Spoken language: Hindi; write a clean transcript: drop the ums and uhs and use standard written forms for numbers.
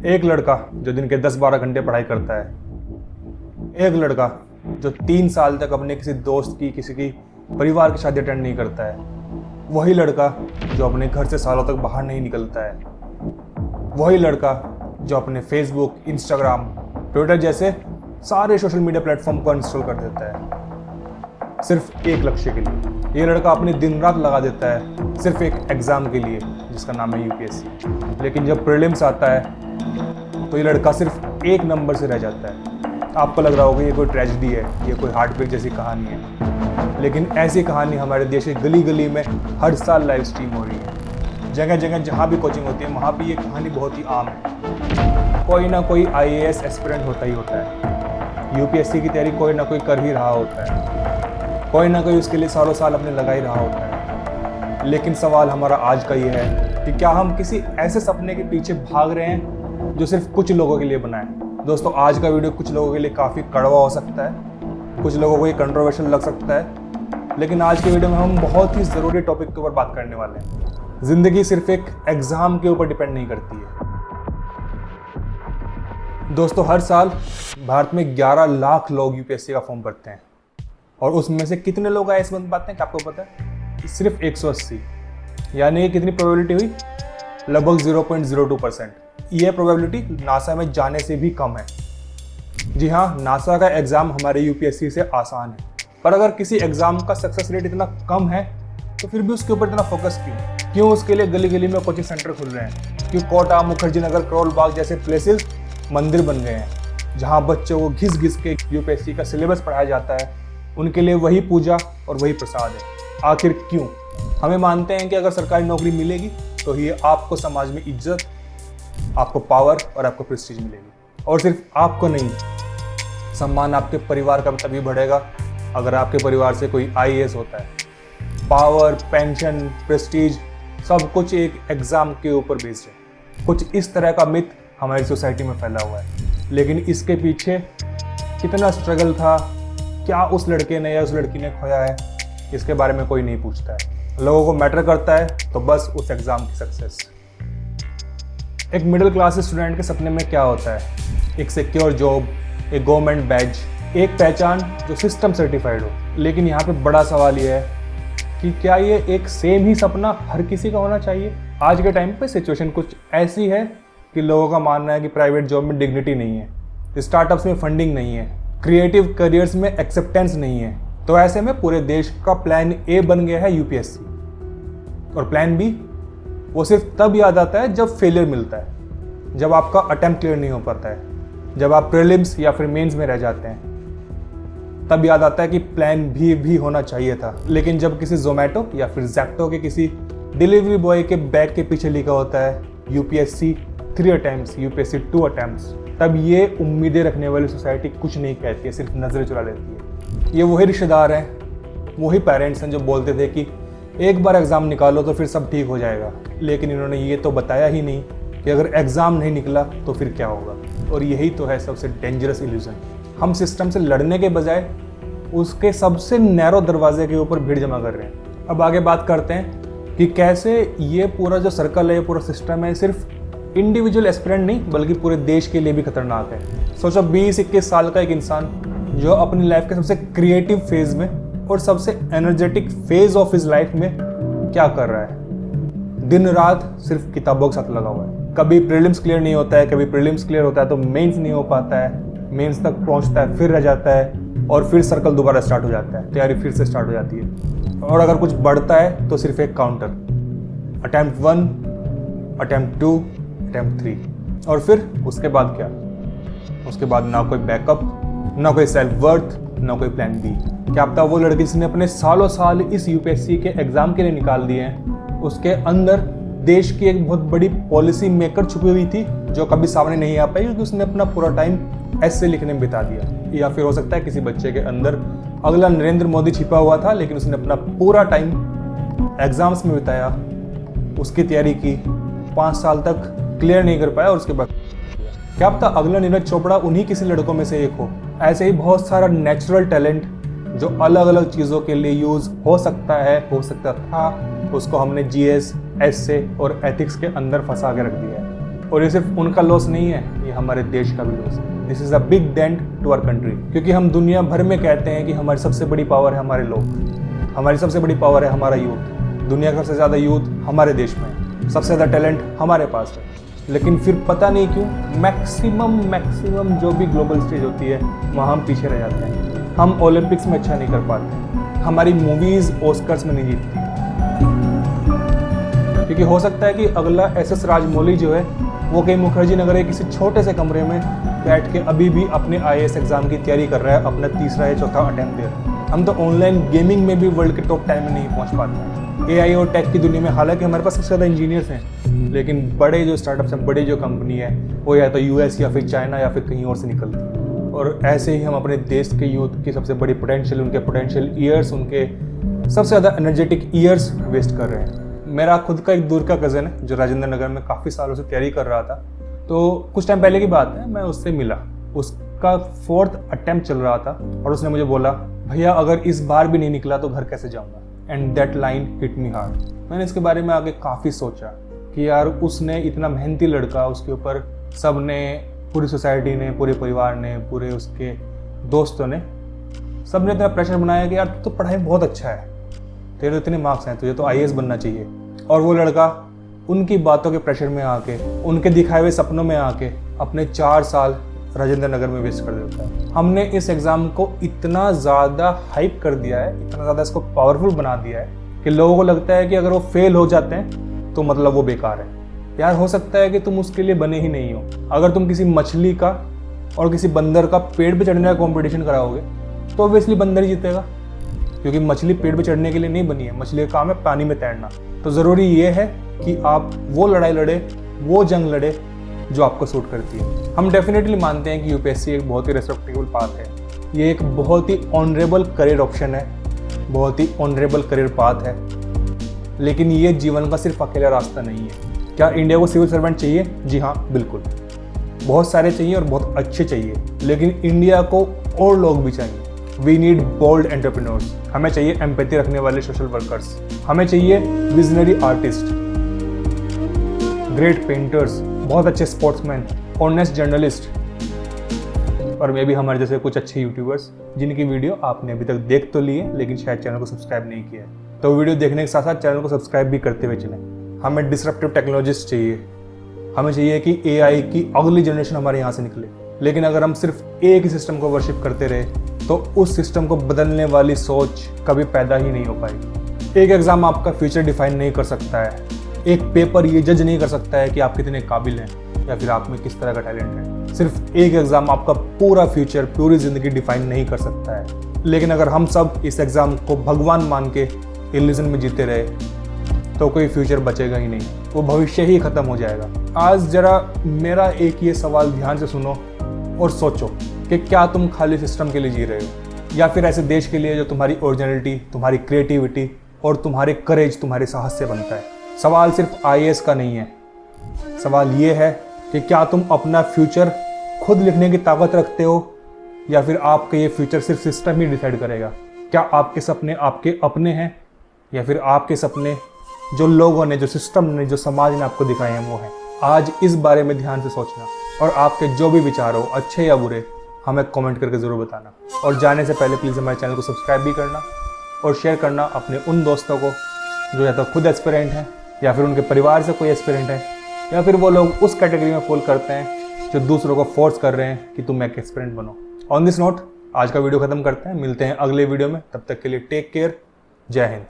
एक लड़का जो दिन के 10-12 घंटे पढ़ाई करता है, एक लड़का जो 3 साल तक अपने किसी दोस्त की, किसी की परिवार की शादी अटेंड नहीं करता है, वही लड़का जो अपने घर से सालों तक बाहर नहीं निकलता है, वही लड़का जो अपने फेसबुक, इंस्टाग्राम, ट्विटर जैसे सारे सोशल मीडिया प्लेटफॉर्म को अनइंस्टॉल कर देता है सिर्फ एक लक्ष्य के लिए। ये लड़का अपनी दिन रात लगा देता है सिर्फ एक एग्ज़ाम के लिए जिसका नाम है यूपीएससी। लेकिन जब प्रीलिम्स आता है तो ये लड़का सिर्फ एक नंबर से रह जाता है। आपको लग रहा होगा ये कोई ट्रेजेडी है, ये कोई हार्ट ब्रेक जैसी कहानी है, लेकिन ऐसी कहानी हमारे देश के गली गली में हर साल लाइव स्ट्रीम हो रही है। जगह जगह जहाँ भी कोचिंग होती है वहाँ भी ये कहानी बहुत ही आम है। कोई ना कोई आईएएस एस्पिरेंट होता ही होता है, यूपीएससी की तैयारी कोई ना कोई कर ही रहा होता है, कोई ना कोई उसके लिए सालों साल अपने लगा ही रहा होता है। लेकिन सवाल हमारा आज का ये है कि क्या हम किसी ऐसे सपने के पीछे भाग रहे हैं जो सिर्फ कुछ लोगों के लिए बना है। दोस्तों, आज का वीडियो कुछ लोगों के लिए काफ़ी कड़वा हो सकता है, कुछ लोगों को ये कंट्रोवर्शियल लग सकता है, लेकिन आज के वीडियो में हम बहुत ही ज़रूरी टॉपिक के ऊपर बात करने वाले हैं। ज़िंदगी सिर्फ एक एग्ज़ाम के ऊपर डिपेंड नहीं करती है। दोस्तों, हर साल भारत में 11 लाख लोग यूपीएससी का फॉर्म भरते हैं और उसमें से कितने लोग आईएएस बन पाते हैं क्या आपको पता है? सिर्फ 180। यानी कितनी प्रोबेबिलिटी हुई? लगभग 0.02%। यह प्रोबेबिलिटी नासा में जाने से भी कम है। जी हाँ, नासा का एग्ज़ाम हमारे यूपीएससी से आसान है, पर अगर किसी एग्ज़ाम का सक्सेस रेट इतना कम है तो फिर भी उसके ऊपर इतना फोकस क्यों उसके लिए गली गली में कोचिंग सेंटर खुल रहे हैं? क्यों कोटा, मुखर्जी नगर, करोल बाग जैसे प्लेसेस मंदिर बन गए हैं जहाँ बच्चों को घिस घिस के यूपीएससी का सिलेबस पढ़ाया जाता है? उनके लिए वही पूजा और वही प्रसाद है। आखिर क्यों? हमें मानते हैं कि अगर सरकारी नौकरी मिलेगी तो ये आपको समाज में इज्जत, आपको पावर और आपको प्रेस्टीज मिलेगी। और सिर्फ आपको नहीं, सम्मान आपके परिवार का भी तभी बढ़ेगा अगर आपके परिवार से कोई आईएएस होता है। पावर, पेंशन, प्रेस्टीज सब कुछ एक एग्ज़ाम के ऊपर बेस्ड है। कुछ इस तरह का मिथ हमारी सोसाइटी में फैला हुआ है, लेकिन इसके पीछे कितना स्ट्रगल था, क्या उस लड़के ने या उस लड़की ने खोया है, इसके बारे में कोई नहीं पूछता है। लोगों को मैटर करता है तो बस उस एग्ज़ाम की सक्सेस। एक मिडिल क्लास स्टूडेंट के सपने में क्या होता है? एक सिक्योर जॉब, एक गवर्नमेंट बैज, एक पहचान जो सिस्टम सर्टिफाइड हो। लेकिन यहाँ पे बड़ा सवाल ये है कि क्या ये एक सेम ही सपना हर किसी का होना चाहिए? आज के टाइम पे सिचुएशन कुछ ऐसी है कि लोगों का मानना है कि प्राइवेट जॉब में डिग्निटी नहीं है, स्टार्टअप्स में फंडिंग नहीं है, क्रिएटिव करियर्स में एक्सेप्टेंस नहीं है। तो ऐसे में पूरे देश का प्लान ए बन गया है यूपीएससी, और प्लान बी वो सिर्फ तब याद आता है जब फेलियर मिलता है, जब आपका अटेम्प्ट क्लियर नहीं हो पाता है, जब आप प्रीलिम्स या फिर मेंस में रह जाते हैं, तब याद आता है कि प्लान बी भी होना चाहिए था। लेकिन जब किसी जोमेटो या फिर जैप्टो के किसी डिलीवरी बॉय के बैग के पीछे लिखा होता है यूपीएससी 3 अटेम्प्ट्स, यूपीएससी 2 अटेम्प्ट्स, तब ये उम्मीदें रखने वाली सोसाइटी कुछ नहीं कहती है, सिर्फ नजरें चुरा लेती है। ये वही रिश्तेदार हैं, वही पेरेंट्स हैं जो बोलते थे कि एक बार एग्ज़ाम निकालो तो फिर सब ठीक हो जाएगा, लेकिन इन्होंने ये तो बताया ही नहीं कि अगर एग्ज़ाम नहीं निकला तो फिर क्या होगा। और यही तो है सबसे डेंजरस इल्यूजन। हम सिस्टम से लड़ने के बजाय उसके सबसे नैरो दरवाजे के ऊपर भीड़ जमा कर रहे हैं। अब आगे बात करते हैं कि कैसे ये पूरा जो सर्कल है, ये पूरा सिस्टम है, सिर्फ इंडिविजुअल एस्पिरेंट नहीं बल्कि पूरे देश के लिए भी खतरनाक है। सोचो 20-21 साल का एक इंसान जो अपनी लाइफ के सबसे क्रिएटिव फेज में और सबसे energetic phase of his life में क्या कर रहा है? दिन रात सिर्फ किताबों के साथ लगा हुआ है। कभी प्रीलिम्स क्लियर नहीं होता है, कभी प्रीलिम्स क्लियर होता है तो मेंस नहीं हो पाता है, मेंस तक पहुंचता है फिर रह जाता है, और फिर सर्कल दोबारा स्टार्ट हो जाता है, तैयारी फिर से स्टार्ट हो जाती है। और अगर कुछ बढ़ता है तो सिर्फ एक काउंटर, अटेम्प्ट 1, अटेम्प्ट 2, अटेम्प्ट 3, और फिर उसके बाद क्या? उसके बाद ना कोई बैकअप, ना कोई सेल्फ वर्थ, ना कोई प्लान बी। क्या पता वो लड़की जिसने अपने सालों साल इस यूपीएससी के एग्ज़ाम के लिए निकाल दिए हैं, उसके अंदर देश की एक बहुत बड़ी पॉलिसी मेकर छुपी हुई थी जो कभी सामने नहीं आ पाई क्योंकि उसने अपना पूरा टाइम ऐसे लिखने में बिता दिया। या फिर हो सकता है किसी बच्चे के अंदर अगला नरेंद्र मोदी छिपा हुआ था, लेकिन उसने अपना पूरा टाइम एग्ज़ाम्स में बिताया, उसकी तैयारी की, 5 साल तक क्लियर नहीं कर पाया और उसके बाद क्या पता अगला नीरज चोपड़ा उन्हीं किसी लड़कों में से एक हो। ऐसे ही बहुत सारा नेचुरल टैलेंट जो अलग अलग चीज़ों के लिए यूज़ हो सकता है, हो सकता था, उसको हमने जीएस, एसए और एथिक्स के अंदर फंसा के रख दिया है। और ये सिर्फ उनका लॉस नहीं है, ये हमारे देश का भी लॉस है। This is a big dent to our country, क्योंकि हम दुनिया भर में कहते हैं कि हमारी सबसे बड़ी पावर है हमारे लोग, हमारी सबसे बड़ी पावर है हमारा यूथ। दुनिया का सबसे ज़्यादा यूथ हमारे देश में है, सबसे ज़्यादा टैलेंट हमारे पास है, लेकिन फिर पता नहीं क्यों मैक्सिमम जो भी ग्लोबल स्टेज होती है वहाँ हम पीछे रह जाते हैं। हम ओलंपिक्स में अच्छा नहीं कर पाते, हमारी मूवीज़ ऑस्कर्स में नहीं जीतती, क्योंकि हो सकता है कि अगला एसएस राजमौली जो है वो कहीं मुखर्जी नगर के किसी छोटे से कमरे में बैठ के अभी भी अपने आईएएस एग्जाम की तैयारी कर रहा है, अपना तीसरा या चौथा अटेम्प्ट दे रहा है। हम तो ऑनलाइन गेमिंग में भी वर्ल्ड के टॉप 10 में नहीं पहुंच पाते हैं। एआई और टेक की दुनिया में हालांकि हमारे पास सबसे ज़्यादा इंजीनियर्स हैं, लेकिन बड़े जो स्टार्टअप्स हैं, बड़े जो कंपनी है वो या तो यूएस या फिर चाइना या फिर कहीं और से निकलती है। और ऐसे ही हम अपने देश के यूथ की सबसे बड़ी पोटेंशियल, उनके पोटेंशियल ईयर्स, उनके सबसे ज़्यादा एनर्जेटिक ईयर्स वेस्ट कर रहे हैं। मेरा खुद का एक दूर का कज़न है जो राजेंद्र नगर में काफ़ी सालों से तैयारी कर रहा था, तो कुछ टाइम पहले की बात है, मैं उससे मिला, उसका 4th अटेम्प्ट चल रहा था और उसने मुझे बोला, भैया अगर इस बार भी नहीं निकला तो घर कैसे जाऊंगा। And that line hit me hard. मैंने इसके बारे में आगे काफ़ी सोचा कि यार उसने इतना मेहनती लड़का, उसके ऊपर सब ने, पूरी सोसाइटी ने, पूरे परिवार ने, पूरे उसके दोस्तों ने, सब ने इतना प्रेशर बनाया कि यार तू तो पढ़ाई में बहुत अच्छा है, तेरे तो इतने मार्क्स हैं, तुझे तो आईएएस बनना चाहिए। और वो लड़का उनकी बातों के प्रेशर में आके, उनके दिखाए हुए सपनों में आके अपने 4 साल राजेंद्र नगर में वेस्ट कर देता है। हमने इस एग्ज़ाम को इतना ज़्यादा हाइप कर दिया है, इतना ज़्यादा इसको पावरफुल बना दिया है कि लोगों को लगता है कि अगर वो फेल हो जाते हैं तो मतलब वो बेकार है। यार हो सकता है कि तुम उसके लिए बने ही नहीं हो। अगर तुम किसी मछली का और किसी बंदर का पेड़ पे चढ़ने का कॉम्पिटिशन कराओगे तो ऑब्वियसली बंदर ही जीतेगा, क्योंकि मछली पेड़ पे चढ़ने के लिए नहीं बनी है, मछली का काम है पानी में तैरना। तो ज़रूरी ये है कि आप वो लड़ाई लड़े, वो जंग लड़े जो आपको सूट करती है। हम डेफिनेटली मानते हैं कि यूपीएससी एक बहुत ही रेस्पेक्टेबल पाथ है, ये एक बहुत ही ऑनरेबल करियर ऑप्शन है, बहुत ही ऑनरेबल करियर पाथ है, लेकिन ये जीवन का सिर्फ अकेला रास्ता नहीं है। क्या इंडिया को सिविल सर्वेंट चाहिए? जी हाँ, बिल्कुल, बहुत सारे चाहिए और बहुत अच्छे चाहिए, लेकिन इंडिया को और लोग भी चाहिए। वी नीड बोल्ड एंटरप्रेन्योर्स, हमें चाहिए एम्पैथी रखने वाले सोशल वर्कर्स, हमें चाहिए विजनरी आर्टिस्ट, ग्रेट पेंटर्स, बहुत अच्छे स्पोर्ट्समैन, ऑनेस्ट जर्नलिस्ट, और मे भी हमारे जैसे कुछ अच्छे यूट्यूबर्स जिनकी वीडियो आपने अभी तक देख तो ली है लेकिन शायद चैनल को सब्सक्राइब नहीं किया है। तो वीडियो देखने के साथ साथ चैनल को सब्सक्राइब भी करते हुए चलें। हमें डिसरप्टिव टेक्नोलॉजिस्ट चाहिए, हमें चाहिए कि एआई की अगली जनरेशन हमारे यहाँ से निकले। लेकिन अगर हम सिर्फ एक ही सिस्टम को वर्शिप करते रहे तो उस सिस्टम को बदलने वाली सोच कभी पैदा ही नहीं हो पाएगी। एक एग्ज़ाम आपका फ्यूचर डिफाइन नहीं कर सकता है, एक पेपर ये जज नहीं कर सकता है कि आप कितने काबिल हैं या फिर आप में किस तरह का टैलेंट है। सिर्फ एक एग्ज़ाम आपका पूरा फ्यूचर, पूरी ज़िंदगी डिफाइन नहीं कर सकता है। लेकिन अगर हम सब इस एग्ज़ाम को भगवान मान के इल्यूजन में जीते रहे तो कोई फ्यूचर बचेगा ही नहीं, वो भविष्य ही ख़त्म हो जाएगा। आज ज़रा मेरा एक ये सवाल ध्यान से सुनो और सोचो कि क्या तुम खाली सिस्टम के लिए जी रहे हो या फिर ऐसे देश के लिए जो तुम्हारी ओरिजिनलिटी, तुम्हारी क्रिएटिविटी और तुम्हारे करेज, तुम्हारे साहस से बनता है। सवाल सिर्फ आईएएस का नहीं है, सवाल ये है कि क्या तुम अपना फ्यूचर खुद लिखने की ताकत रखते हो या फिर आपके ये फ्यूचर सिर्फ सिस्टम ही डिसाइड करेगा। क्या आपके सपने आपके अपने हैं या फिर आपके सपने जो लोगों ने, जो सिस्टम ने, जो समाज ने आपको दिखाए हैं वो हैं। आज इस बारे में ध्यान से सोचना और आपके जो भी विचार हो, अच्छे या बुरे, हमें कमेंट करके ज़रूर बताना। और जाने से पहले प्लीज़ हमारे चैनल को सब्सक्राइब भी करना और शेयर करना अपने उन दोस्तों को जो या तो खुद एस्पिरेंट हैं या फिर उनके परिवार से कोई एस्पिरेंट है या फिर वो लोग उस कैटेगरी में फॉल करते हैं जो दूसरों को फोर्स कर रहे हैं कि तुम एक एस्पिरेंट बनो। ऑन दिस नोट आज का वीडियो ख़त्म करते हैं, मिलते हैं अगले वीडियो में, तब तक के लिए टेक केयर, जय हिंद।